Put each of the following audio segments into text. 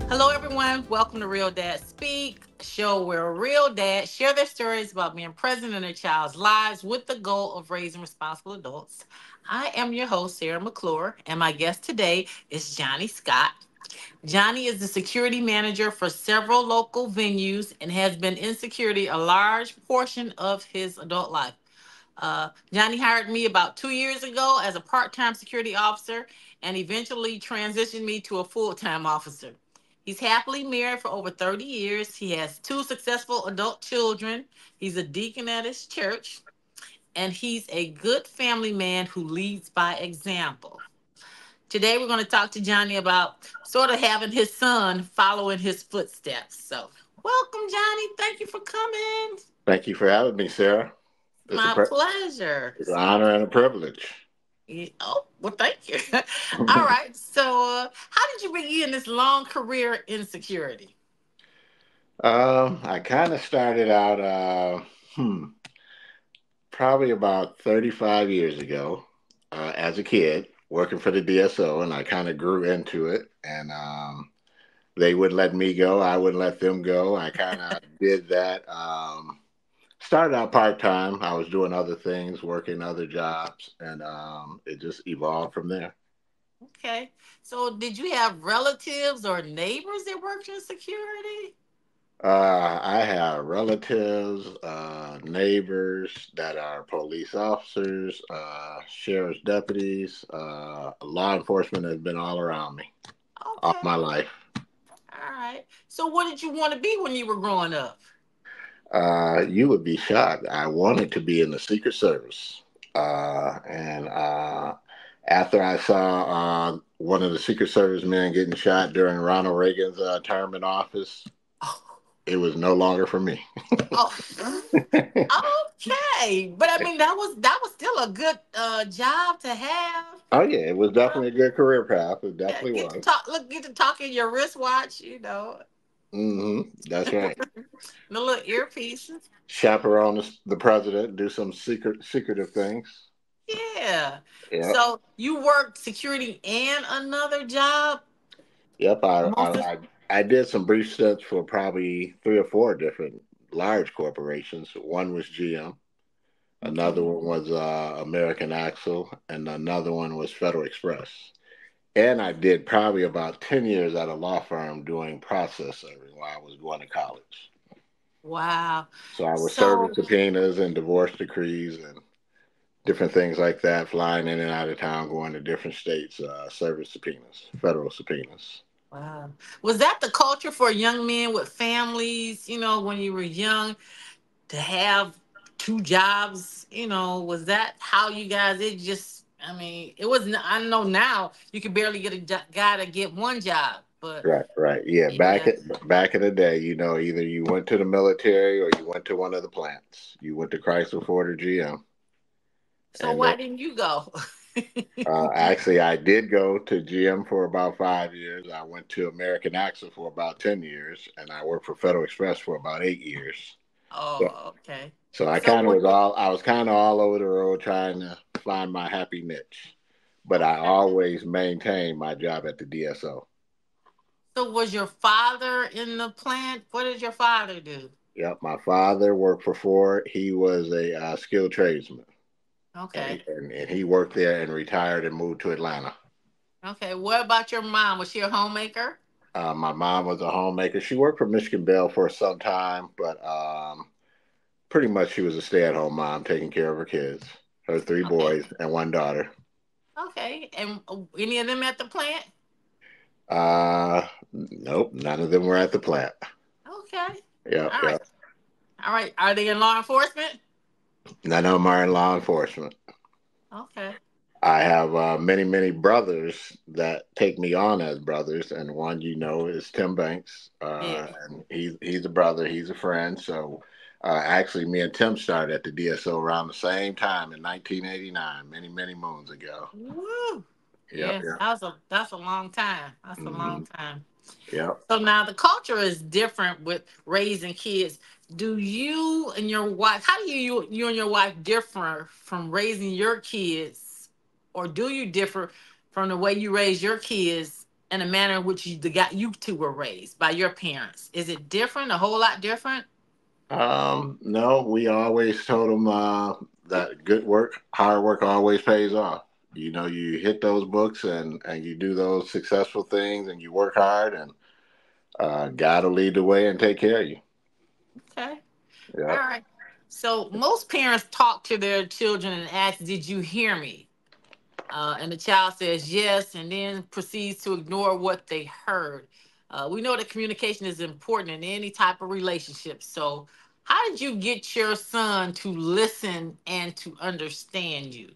Hello, everyone. Welcome to Real Dad Speak, a show where real dads share their stories about being present in their child's lives with the goal of raising responsible adults. I am your host, Sarah McClure, and my guest today is Johnny Scott. Johnny is the security manager for several local venues and has been in security a large portion of his adult life. Johnny hired me about 2 years ago as a part time security officer and eventually transitioned me to a full time officer. He's happily married for over 30 years. He has two successful adult children. He's a deacon at his church, and he's a good family man who leads by example. Today, we're going to talk to Johnny about sort of having his son follow in his footsteps. So, welcome, Johnny. Thank you for coming. Thank you for having me, Sarah. It's My pleasure. an honor and a privilege. Oh, well, thank you. All right. So, how did you begin this long career in security? I kind of started out probably about 35 years ago as a kid working for the DSO, and I kind of grew into it. And they would let me go, I wouldn't let them go. I kind of did that. Started out part time. I was doing other things, working other jobs, and it just evolved from there. Okay. So, did you have relatives or neighbors that worked in security? I have relatives, neighbors that are police officers, sheriff's deputies. Law enforcement has been all around me all Okay. my life. All right. So, what did you want to be when you were growing up? You would be shocked. I wanted to be in the Secret Service. And after I saw one of the Secret Service men getting shot during Ronald Reagan's term in office, Oh, it was no longer for me. oh, okay. But I mean, that was still a good job to have. Oh yeah, it was Uh, definitely a good career path. It yeah, definitely get to was. talk. Look, get to talk in your wristwatch. That's right. The little earpieces. Chaperone the president, do some secretive things. Yeah. Yep, So you worked security and another job yep. most of. I did some brief stints for probably three or four different large corporations. One was GM, another Okay. one was American Axle, and another one was Federal Express. And I did probably about 10 years at a law firm doing process serving while I was going to college. Wow. So I was serving So subpoenas and divorce decrees and different things like that, flying in and out of town, going to different states, service subpoenas, federal subpoenas. wow. Was that the culture for young men with families, when you were young to have two jobs, was that how you guys it just I mean, it wasn't I know now you can barely get a guy to get one job, but Right, right. Yeah, yeah. back in the day, either you went to the military or you went to one of the plants. You went to Chrysler, Ford, or GM. So And why didn't you go? actually, I did go to GM for about 5 years. I went to American Axle for about 10 years, and I worked for Federal Express for about 8 years. So, Oh, okay. so I So kind of what was all I was kind of all over the road trying to find my happy niche, but I okay. always maintained my job at the DSO. So was your father in the plant? What did your father do? Yep, my father worked for Ford. He was a skilled tradesman, Okay. and he worked there and retired and moved to Atlanta. Okay. What about your mom? Was she a homemaker? My mom was a homemaker. She worked for Michigan Bell for some time, but pretty much she was a stay-at-home mom, taking care of her kids, her three Okay. boys and one daughter. Okay. And any of them at the plant? Nope, none of them were at the plant. Okay. Yep, All right. yep. All right. Are they in law enforcement? None of them are in law enforcement. Okay. I have many brothers that take me on as brothers, and one is Tim Banks, Yeah. and he's a brother, he's a friend. So actually, me and Tim started at the DSO around the same time in 1989, many moons ago. Woo. Yep, Yeah. yep, That's a long time. That's a long hmm time. yep. So now the culture is different with raising kids. Do you and your wife, how do you and your wife differ from raising your kids? Or do you differ from the way you raise your kids and the manner in which you two were raised by your parents? Is it different? A whole lot different? No, we always told them that good work, hard work always pays off. You know, you hit those books and you do those successful things and you work hard and God will lead the way and take care of you. Okay. All Yep. right. So most parents talk to their children and ask, "Did you hear me?" And the child says yes, and then proceeds to ignore what they heard. We know that communication is important in any type of relationship. So, how did you get your son to listen and to understand you?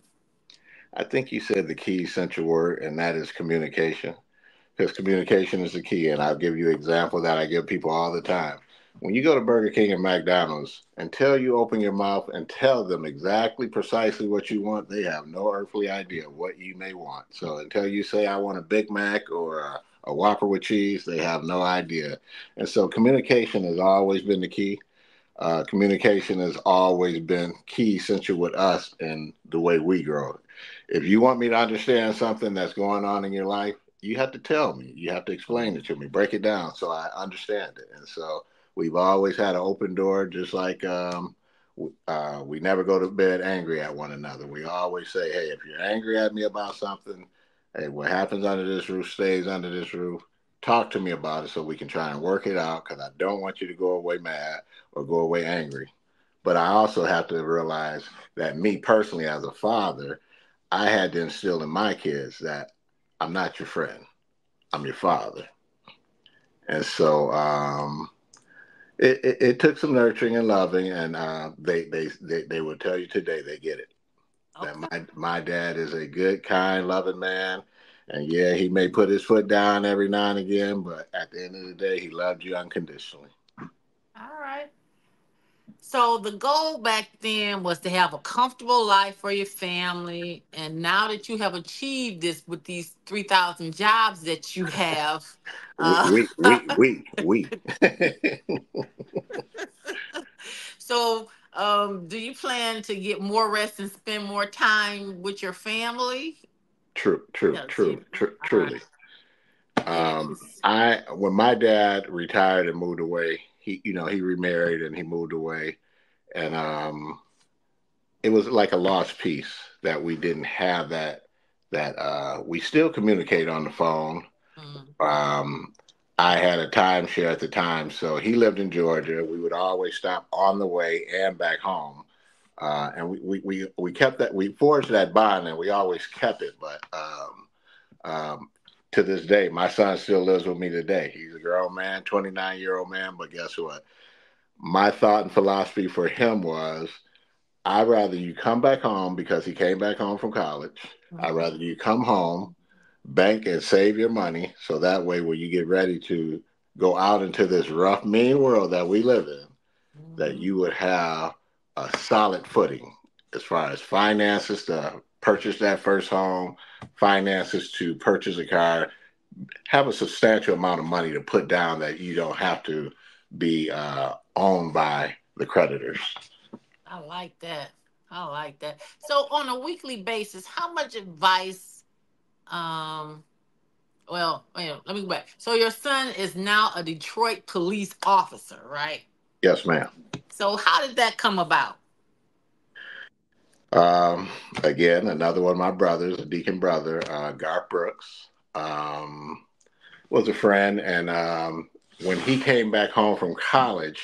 I think you said the key central word, and that is communication. Because communication is the key. And I'll give you an example that I give people all the time. When you go to Burger King and McDonald's, until you open your mouth and tell them exactly precisely what you want, they have no earthly idea what you may want. So until you say, I want a Big Mac or a Whopper with cheese, they have no idea. And so communication has always been the key. Communication has always been key essential with us and the way we grow. If you want me to understand something that's going on in your life, you have to tell me. You have to explain it to me, break it down so I understand it. And so we've always had an open door, just like we never go to bed angry at one another. We always say, hey, if you're angry at me about something, hey, what happens under this roof stays under this roof. Talk to me about it so we can try and work it out because I don't want you to go away mad or go away angry. But I also have to realize that me personally, as a father, I had to instill in my kids that I'm not your friend, I'm your father. And so it took some nurturing and loving, and they will tell you today they get it. That Okay. my dad is a good, kind, loving man. And yeah, he may put his foot down every now and again, but at the end of the day, he loved you unconditionally. All right. So the goal back then was to have a comfortable life for your family, and now that you have achieved this with these 3,000 jobs that you have, We, uh, we, we, we, we. so do you plan to get more rest and spend more time with your family? True, true, Yes, true, you. All right. truly. Yeah. 'Cause- I when my dad retired and moved away, he remarried and he moved away, and it was like a lost piece that we didn't have that we still communicate on the phone. mm, Um, I had a timeshare at the time, so he lived in Georgia. We would always stop on the way and back home. And we kept that, we forged that bond and we always kept it. But um, to this day, my son still lives with me today. He's a grown man, 29-year-old man. But guess what? My thought and philosophy for him was I'd rather you come back home because he came back home from college. I'd mhm, rather you come home, bank and save your money so that way when you get ready to go out into this rough, mean world that we live in, that mhm. you would have a solid footing as far as finances to purchase that first home, finances to purchase a car, have a substantial amount of money to put down that you don't have to be owned by the creditors. I like that. I like that. So on a weekly basis, how much advice um let me go back. So your son is now a Detroit police officer, right? Yes, ma'am. So how did that come about? Um, Again, another one of my brothers, a deacon brother, Garth Brooks, was a friend. And when he came back home from college,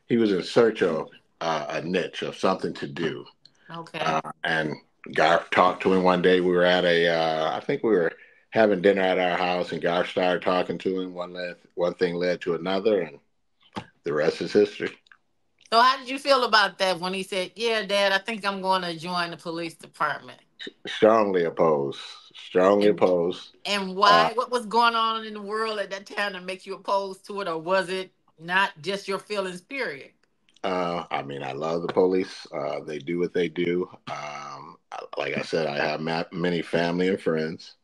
he was in search of a niche of something to do. Okay. And Garth talked to him one day. We were at I think we were having dinner at our house, and Garth started talking to him. One thing led to another, and the rest is history. So how did you feel about that when he said, "Yeah, Dad, I think I'm going to join the police department"? Strongly opposed. Strongly And opposed. and Uh, why? What was going on in the world at that time to make you opposed to it, or was it not just your feelings? Period. I mean, I love the police. They do what they do. Like I said, I have many family and friends,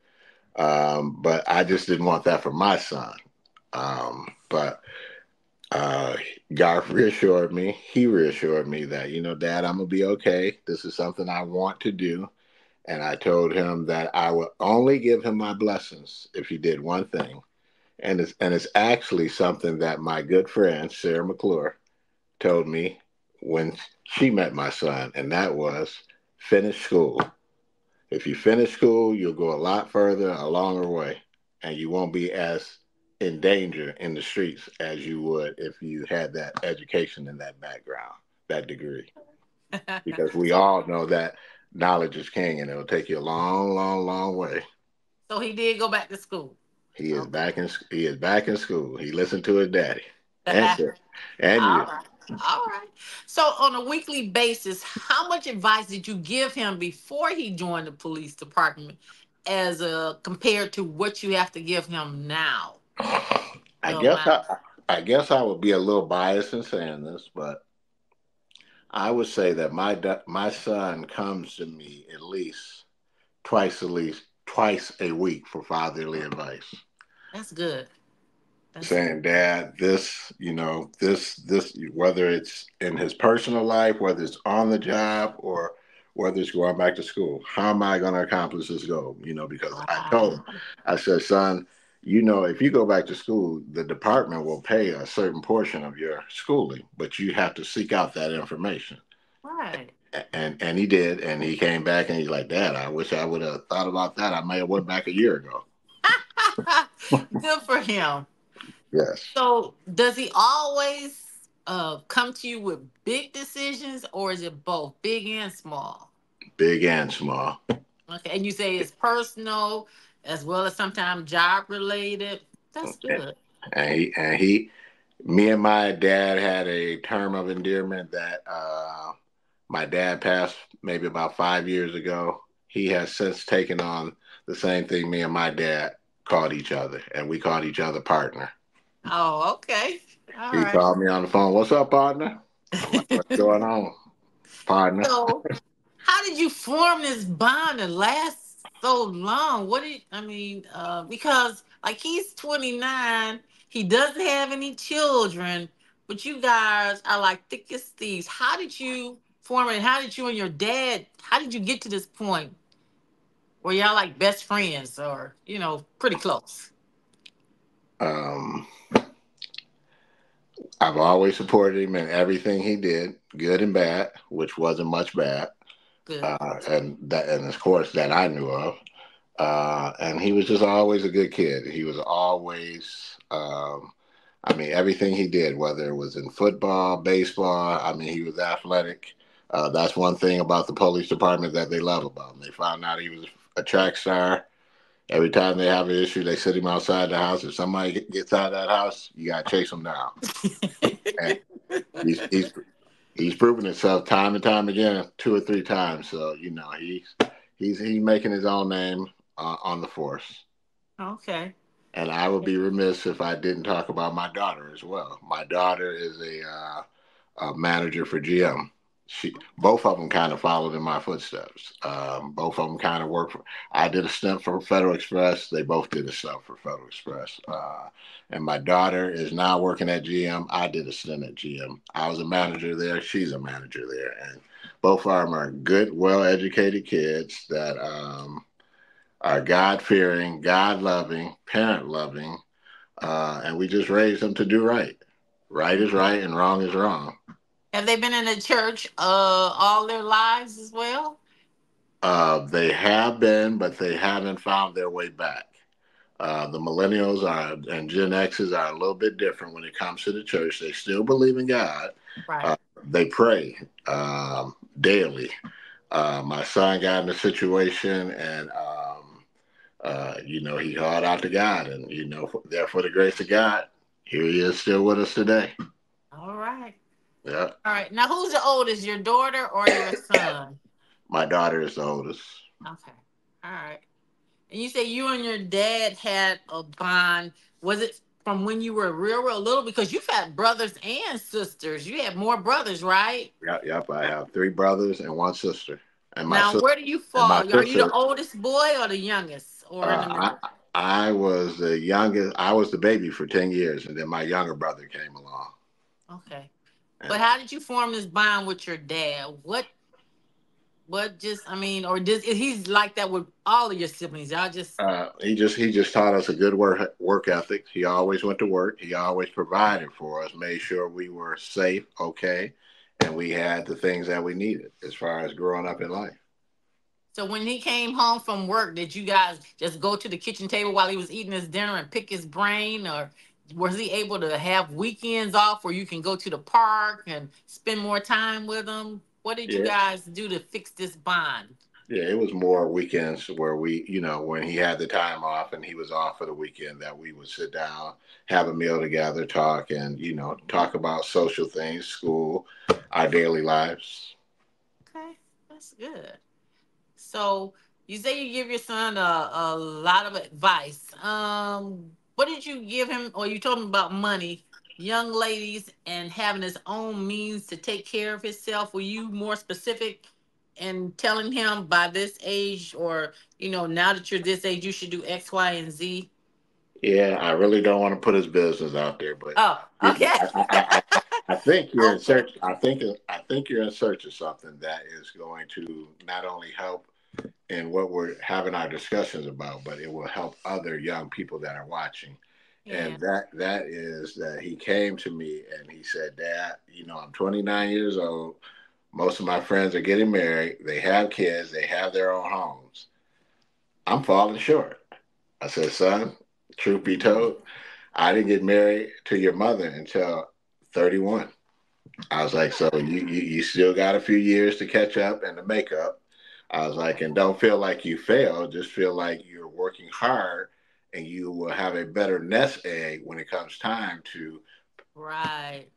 but I just didn't want that for my son. But uh, Garth reassured me. He reassured me that, Dad, I'm gonna be okay. This is something I want to do, and I told him that I would only give him my blessings if he did one thing. And it's actually something that my good friend Sarah McClure told me when she met my son, and that was finish school. If you finish school, you'll go a lot further, a longer way, and you won't be as in danger in the streets as you would if you had that education and that background, that degree. Because we So all know that knowledge is king, and it'll take you a long, long, long way. so he did go back to school. Okay. He is back in school. He listened to his daddy and All said, and you. right. All right. So on a weekly basis, how much advice did you give him before he joined the police department as compared to what you have to give him now? I So guess my I guess I would be a little biased in saying this, but I would say that my son comes to me at least twice a week for fatherly advice, that's good. That's saying, "Dad, this, whether it's in his personal life, whether it's on the job, or whether it's going back to school, how am I going to accomplish this goal?" Because I told him, wow. I said, "Son, if you go back to school, the department will pay a certain portion of your schooling, but you have to seek out that information." Right. And he did, and he came back and he's like, "Dad, I wish I would have thought about that. I may have went back a year ago." Good for him. Yes, So does he always come to you with big decisions or is it both big and small? big and small. Okay. And you say it's personal as well as sometimes job related. That's good. And me and my dad had a term of endearment that my dad passed maybe about 5 years ago. He has since taken on the same thing me and my dad called each other, and we called each other partner. Oh, okay. All He right. called me on the phone, "What's up, partner?" I'm like, "What's going on, partner?" So how did you form this bond and last so long? What did I mean? Because like he's 29, he doesn't have any children, but you guys are like thick as thieves. How did you form it? How did you and your dad? How did you get to this point where y'all like best friends or pretty close? Um, I've always supported him in everything he did, good and bad, which wasn't much bad, Good. and of course that I knew of. And he was just always a good kid. He was always, I mean, everything he did, whether it was in football, baseball, I mean, he was athletic. That's one thing about the police department that they love about him. They found out he was a track star. Every time they have an issue, they sit him outside the house. If somebody gets out of that house, you got to chase them down. And he's, he's, he's proven himself time and time again, two or three times. So, he's making his own name on the force. Okay. And I would be remiss if I didn't talk about my daughter as well. My daughter is a manager for GM. Both of them kind of followed in my footsteps. Both of them kind of worked for. I did a stint for Federal Express. They both did a stint for Federal Express. And my daughter is now working at GM. I did a stint at GM. I was a manager there. She's a manager there, and both of them are good, well-educated kids that are God fearing, God loving, parent loving, and we just raised them to do right. Right is right and wrong is wrong. Have they been in the church all their lives as well? They have been, but they haven't found their way back. The millennials are and Gen X's are a little bit different when it comes to the church. They still believe in God. Right. They pray daily. My son got in a situation, and he called out to God, and there for the grace of God, here he is still with us today. All right. Yeah, All right. Now, who's the oldest, your daughter or your son? my daughter is the oldest. Okay. All right. And you say you and your dad had a bond. Was it from when you were real little? Because you've had brothers and sisters. You had more brothers, right? Yep, yep. I have three brothers and one sister, and my Now, sister. where do you And my fall? Are you the sister. oldest boy or the youngest or in the I middle? I was the youngest. I was the baby for 10 years, and then my younger brother came along. Okay. But And how did you form this bond with your dad? What What just, I mean, or just he's like that with all of your siblings? Y'all just He just taught us a good work ethic. He always went to work. He always provided for us, made sure we were safe, okay, and we had the things that we needed as far as growing up in life. so when he came home from work, did you guys just go to the kitchen table while he was eating his dinner and pick his brain, or was he able to have weekends off where you can go to the park and spend more time with him? What did you Yeah, guys do to fix this bond? yeah. It was more weekends where we, when he had the time off and he was off for the weekend, that we would sit down, have a meal together, talk, and talk about social things, school, our daily lives. Okay, that's good. So you say you give your son a lot of advice. What did you give him, or you told him about money, young ladies, and having his own means to take care of himself? Were you more specific in telling him by this age, or now that you're this age, you should do X, Y, and Z? Yeah, I really don't want to put his business out there, but Oh, you, okay. I think you're in Okay. search. I think you're in search of something that is going to not only help in what we're having our discussions about, but it will help other young people that are watching. Yeah. And that is that he came to me and he said, "Dad, I'm 29 years old. Most of my friends are getting married. They have kids. They have their own homes. I'm falling short." I said, "Son, truth be told, I didn't get married to your mother until 31." I was like, "So you still got a few years to catch up and to make up." I was like, "And don't feel like you failed. Just feel like you're working hard, and you will have a better nest egg when it comes time to Right.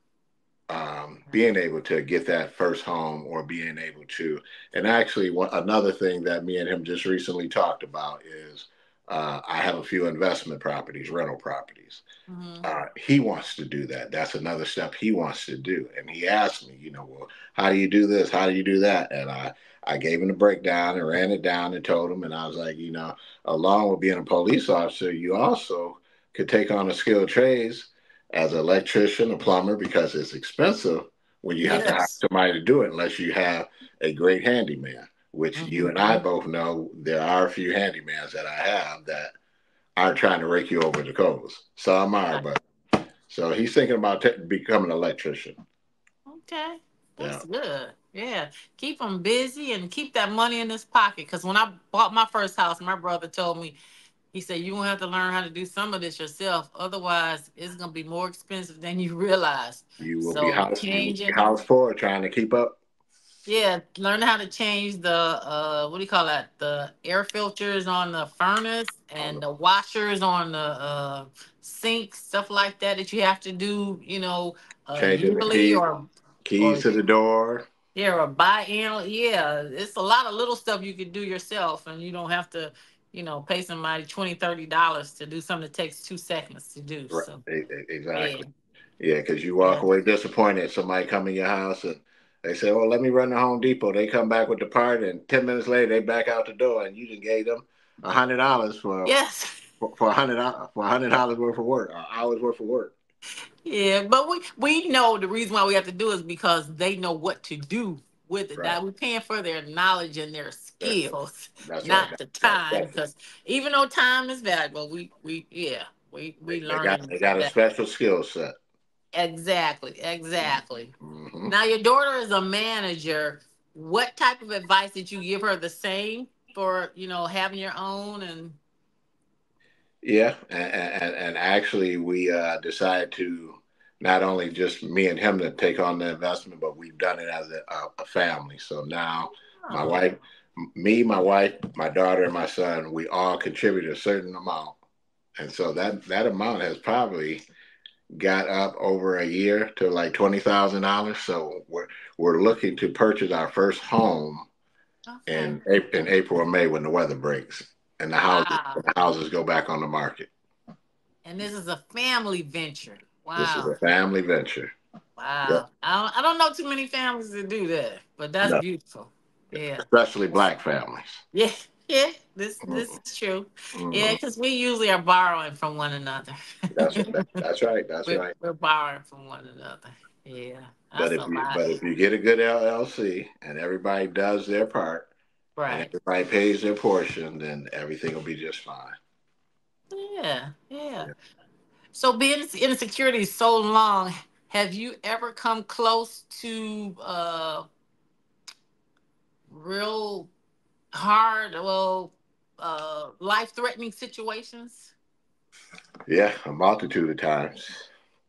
being able to get that first home, or being able to." And actually, another thing that me and him just recently talked about is I have a few investment properties, rental properties. Hmm. He wants to do that. That's another step he wants to do. And he asked me, well, how do you do this? How do you do that? And I gave him the breakdown and ran it down and told him. And I was like, along with being a police officer, you also could take on a skilled trades as an electrician, a plumber, because it's expensive when you have to hire Yes. somebody to do it unless you have a great handyman, which you and Hmm. I both know there are a few handymans that I have that aren't trying to rake you over the coals. Some are, but so he's thinking about becoming an electrician. Okay, Yeah, that's good. Yeah, keep him busy and keep that money in his pocket. Because when I bought my first house, my brother told me, he said, "You gonna have to learn how to do some of this yourself. Otherwise, it's gonna be more expensive than you realize." So you will be changing, house poor trying to keep up. yeah, learn how to change the what do you call that? The air filters on the furnace On and the the washers on the sink, stuff like that that you have to do, changing the yearly keys or to the door. yeah, or biannual. Yeah, it's a lot of little stuff you can do yourself, and you don't have to, pay somebody $20, $30 to do something that takes 2 seconds to do. Right, So yeah, exactly. Yeah, because you walk yeah, away disappointed. Somebody come in your house and they say, "Oh, let me run to Home Depot." They come back with the part, and 10 minutes later they back out the door, and you just gave them $100 yes, for $100 worth of work, hours worth of work. yeah. But we know the reason why we have to do is because they know what to do with it. Right. That we're paying for their knowledge and their That, skills, that's right. not the time. That's Because even though time is valuable, we yeah, we they got learning they got a that. special skill set. Exactly, exactly. Hmm. Now, your daughter is a manager. What type of advice did you give her? The same for having your own and Yeah, and actually, we decided to not only just me and him to take on the investment, but we've done it as a family. So now, my oh, wife, my wife, my daughter, and my son, we all contribute a certain amount, and so that amount has probably got up over a year to like $20,000. So we're looking to purchase our first home okay, in April or May when the weather breaks and wow. the houses go back on the market. And this is a family venture. This is Wow, a family venture. Yep. wow. I don't know too many families that do that, but that's No, beautiful. Yeah, especially black families. yeah, yeah. This Mm-mm. is true. Yeah, Mm-mm. because we usually are borrowing from one another. That's right. That's right. That's we're, right. we're borrowing from one another. Yeah, But that's a lot. if you get a good LLC and everybody does their part and Right. everybody pays their portion, then everything will be just fine. Yeah, yeah. Yeah. So being in security so long, have you ever come close to real hard, well, life threatening situations? Yeah, a multitude of times.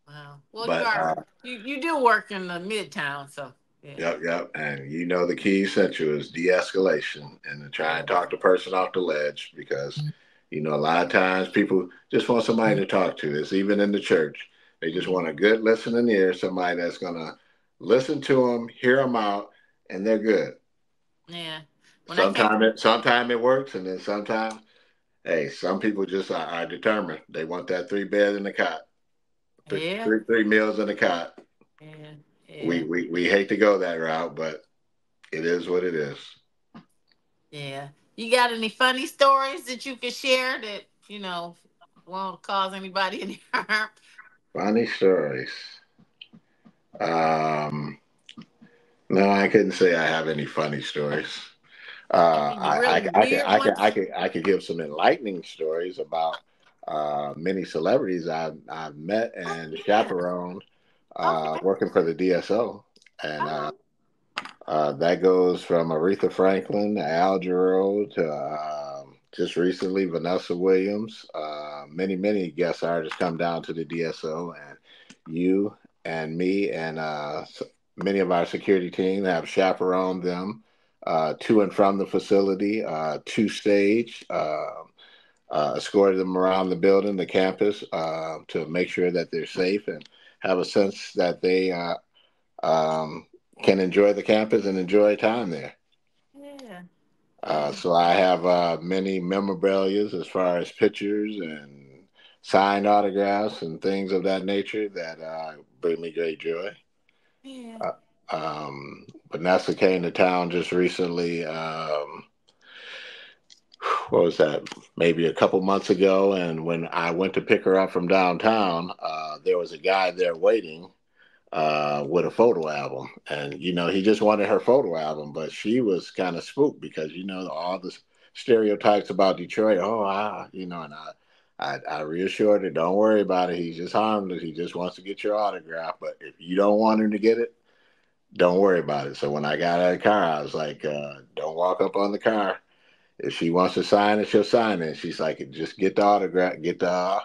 Wow. Well, But you do work in the midtown, so yeah, yep, yep. And you know the key essential is de-escalation and to try yeah, and talk the person off the ledge because a lot of times people just want somebody to talk to. It's even in the church. They just yeah, want a good listening ear, somebody that's gonna listen to them, hear them out, and they're good. yeah. When I came from Sometime it works, and then sometimes, hey, some people just are determined. They want that three bed in the cot, yeah, three meals in the cot. yeah, We, yeah, we we hate to go that route, but it is what it is. yeah. You got any funny stories that you could share that won't cause anybody any harm? Funny stories. Um, no, I couldn't say I have any funny stories. Any really weird ones? I could give some enlightening stories about many celebrities I've met Oh and yeah. chaperoned Okay. working for the DSO, and Oh that goes from Aretha Franklin, Al Jarreau to just recently Vanessa Williams. Many guest artists come down to the DSO, and you and me and many of our security team have chaperoned them to and from the facility, to stage, escorted them around the building, the campus, to make sure that they're safe and have a sense that they um, can enjoy the campus and enjoy time there. yeah. Yeah. So I have many memorabilia as far as pictures and signed autographs and things of that nature that bring me great joy. Yeah. Uh, Vanessa came to town just recently. What was that? Maybe a couple months ago. And when I went to pick her up from downtown, there was a guy there waiting with a photo album, and he just wanted her photo album, but she was kind of spooked because all the stereotypes about Detroit. Oh, and I reassured her, don't worry about it. He's just harmless. He just wants to get your autograph. But if you don't want him to get it, don't worry about it. So when I got out of the car, I was like, don't walk up on the car. If she wants to sign it, she'll sign it. She's like, just get the autograph, get the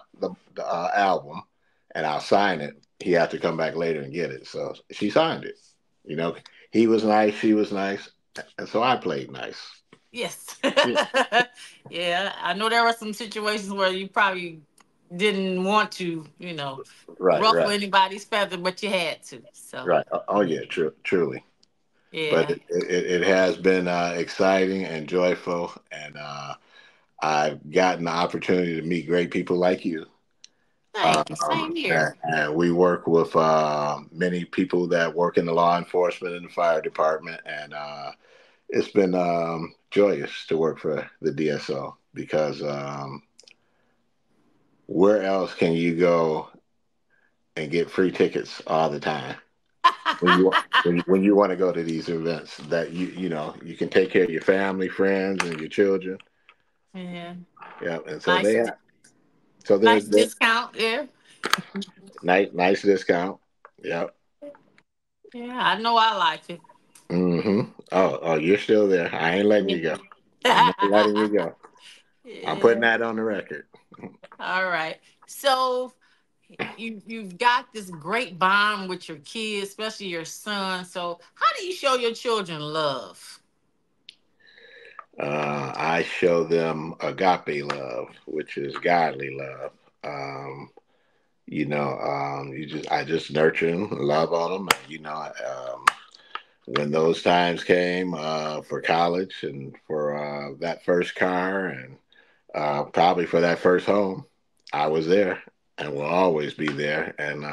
album, and I'll sign it. He had to come back later and get it. So she signed it. You know, he was nice, she was nice, and so I played nice. Yes. Yeah. Yeah. I know there were some situations where you probably didn't want to, Right, ruffle right, anybody's feather, but you had to. So, right. Oh yeah. yeah, truly. But Yeah. it has been exciting and joyful, and I've gotten the opportunity to meet great people like you. Thank you. Same here. And we work with many people that work in the law enforcement and the fire department, and it's been joyous to work for the DSO because where else can you go and get free tickets all the time when you want to go to these events that you can take care of your family, friends, and your children. Yeah. Yeah, and so Nice, there's nice discount. Yeah. nice discount. Yep. Yeah. I know I like it. Oh, you're still there. I ain't letting you go. I'm not letting you go. I'm putting Yeah. that on the record. All right. So you've got this great bond with your kids, especially your son. So how do you show your children love? I show them agape love, which is godly love. Um, I just nurture them, love on them. When those times came for college and for that first car and probably for that first home, I was there and will always be there. And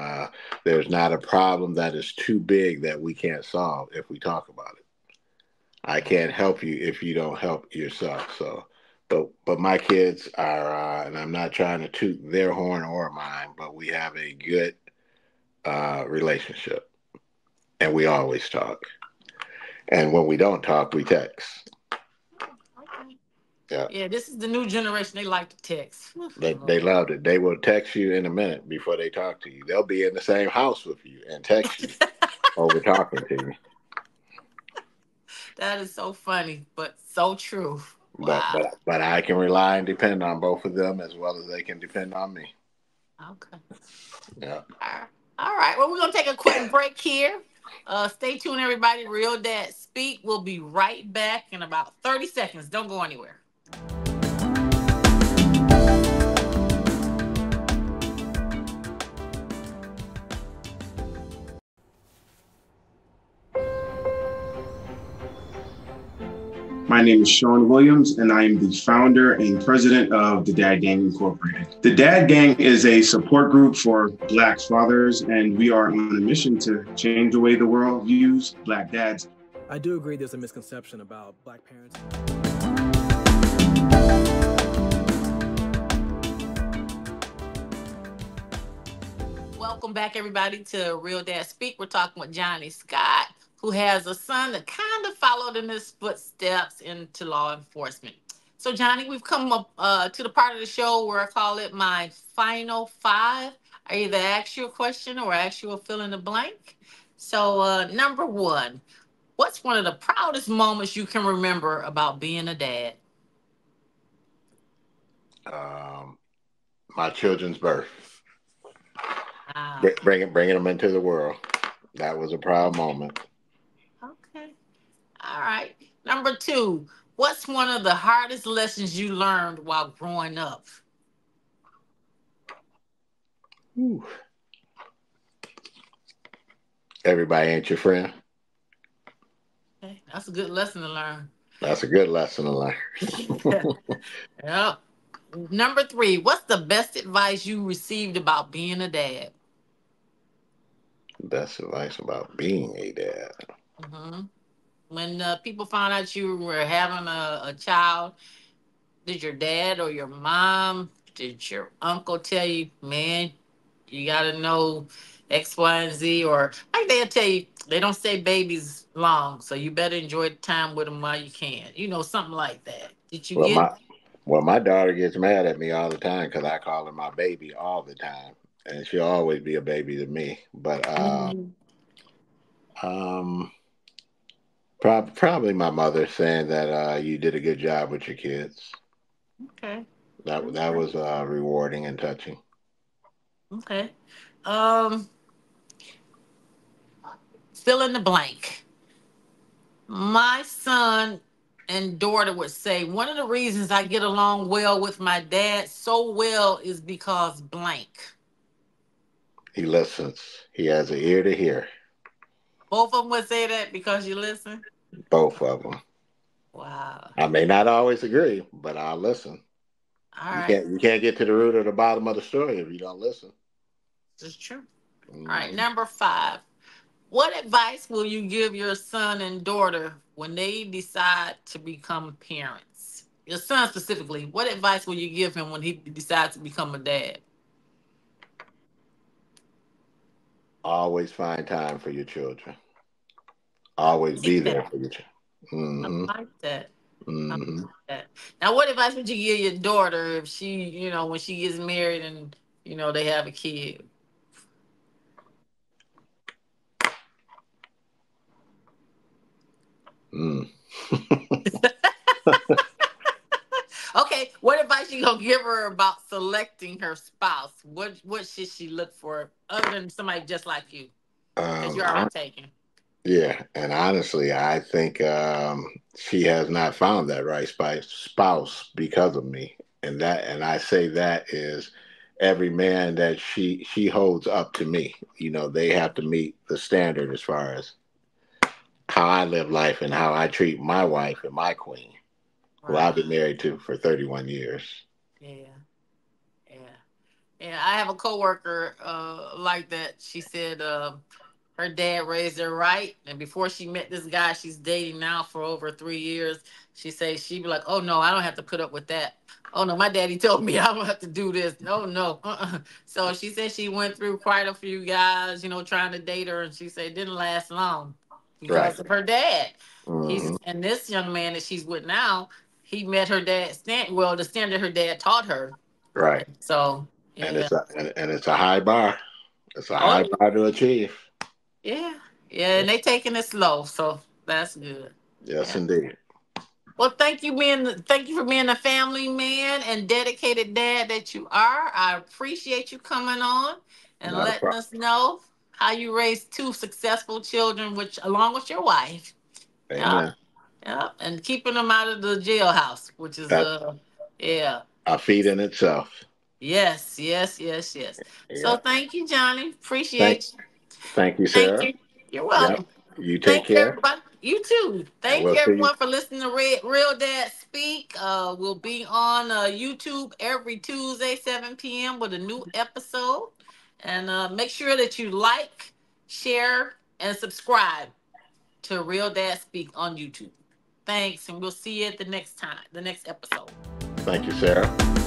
there's not a problem that is too big that we can't solve if we talk about it. I can't help you if you don't help yourself. So, but my kids are, and I'm not trying to toot their horn or mine, but we have a good relationship. and we always talk. And when we don't talk, we text. Oh, okay. Yeah, Yeah, this is the new generation. They like to text. Whew, they Lord. loved it. They will text you in a minute before they talk to you. They'll be in the same house with you and text you over talking to you. That is so funny, but so true. But Wow. but but I can rely and depend on both of them as well as they can depend on me. Okay. Yeah. All right. Well, we're gonna take a quick break here. Stay tuned, everybody. Real Dad Speak. We'll be right back in about 30 seconds. Don't go anywhere. My name is Sean Williams, and I am the founder and president of the Dad Gang Incorporated. The Dad Gang is a support group for Black fathers, and we are on a mission to change the way the world views Black dads. I do agree there's a misconception about Black parents. Welcome back, everybody, to Real Dad Speak. We're talking with Johnny Scott, who has a son that kind of followed in his footsteps into law enforcement. So, Johnny, we've come up to the part of the show where I call it my final five. I either ask you a question or ask you a fill in the blank. So, number one, what's one of the proudest moments you can remember about being a dad? Um, my children's birth, Ah, bringing them into the world. That was a proud moment. okay. All right. Number two, what's one of the hardest lessons you learned while growing up? Whew. Everybody ain't your friend. Okay, that's a good lesson to learn. That's a good lesson to learn. Yep. Number three, what's the best advice you received about being a dad? Best advice about being a dad. Hmm. When people found out you were having a child, did your dad or your mom, did your uncle tell you, man, you got to know X, Y, and Z? Or like they'll tell you, they don't stay babies long, so you better enjoy the time with them while you can. Something like that. Did you Well, get? my daughter gets mad at me all the time because I call her my baby all the time, and she'll always be a baby to me. But Mhm. um, probably my mother saying that you did a good job with your kids. Okay. That Okay. was rewarding and touching. Okay. Um, Fill in the blank. My son and daughter would say one of the reasons I get along well with my dad so well is because blank. He listens. He has an ear to hear. Both of them would say that because you listen. Both of them. Wow. I may not always agree, but I'll listen. All right. You can't get to the root or the bottom of the story if you don't listen. This is true. All right. Hmm. Number five. What advice will you give your son and daughter when they decide to become parents? Your son specifically. What advice will you give him when he decides to become a dad? Always find time for your children. Always Like be there that. for your children. I Hmm. like that. I Hmm. like that. Now, what advice would you give your daughter if she, when she gets married and they have a kid? Mm. Okay, what advice you gonna give her about selecting her spouse? What should she look for other than somebody just like you? Because you're already I, taken. yeah, and honestly, I think she has not found that right spouse because of me, and I say that is every man that she holds up to me. They have to meet the standard as far as how I live life and how I treat my wife and my queen, who I've Right. been married to for 31 years. Yeah. Yeah. Yeah. I have a coworker like that. She said her dad raised her right. And before she met this guy she's dating now for over 3 years, she says she'd be like, "Oh no, I don't have to put up with that. Oh no, my daddy told me I don't have to do this. No, no." So she said she went through quite a few guys, trying to date her, and she said it didn't last long Right. because of her dad. Hmm. And this young man that she's with now, he met her dad well, the standard her dad taught her. Right. So And yeah. it's a high bar. It's a Oh high bar to achieve. yeah. Yeah, and they taking it slow, so that's good. Yes, Yeah. indeed. Well, thank you for being a family man and dedicated dad that you are. I appreciate you coming on and Not a letting problem. us know how you raised two successful children, which along with your wife. Yeah, Amen. yeah, and keeping them out of the jailhouse, which is That's yeah. a feat in itself. Yes, yes, yes, yes. So Yeah. thank you, Johnny. Thank, Appreciate you. thank you, Thank Sarah. you. You're Yep. welcome. You take Thank you, care, everybody. You too. and Thank we'll you, see you. everyone, for listening to Real Dad Speak. We'll be on YouTube every Tuesday, 7 p.m. with a new episode. And make sure that you like, share, and subscribe to Real Dad Speak on YouTube. Thanks, and we'll see you at the next time, the next episode. Thank you, Sarah.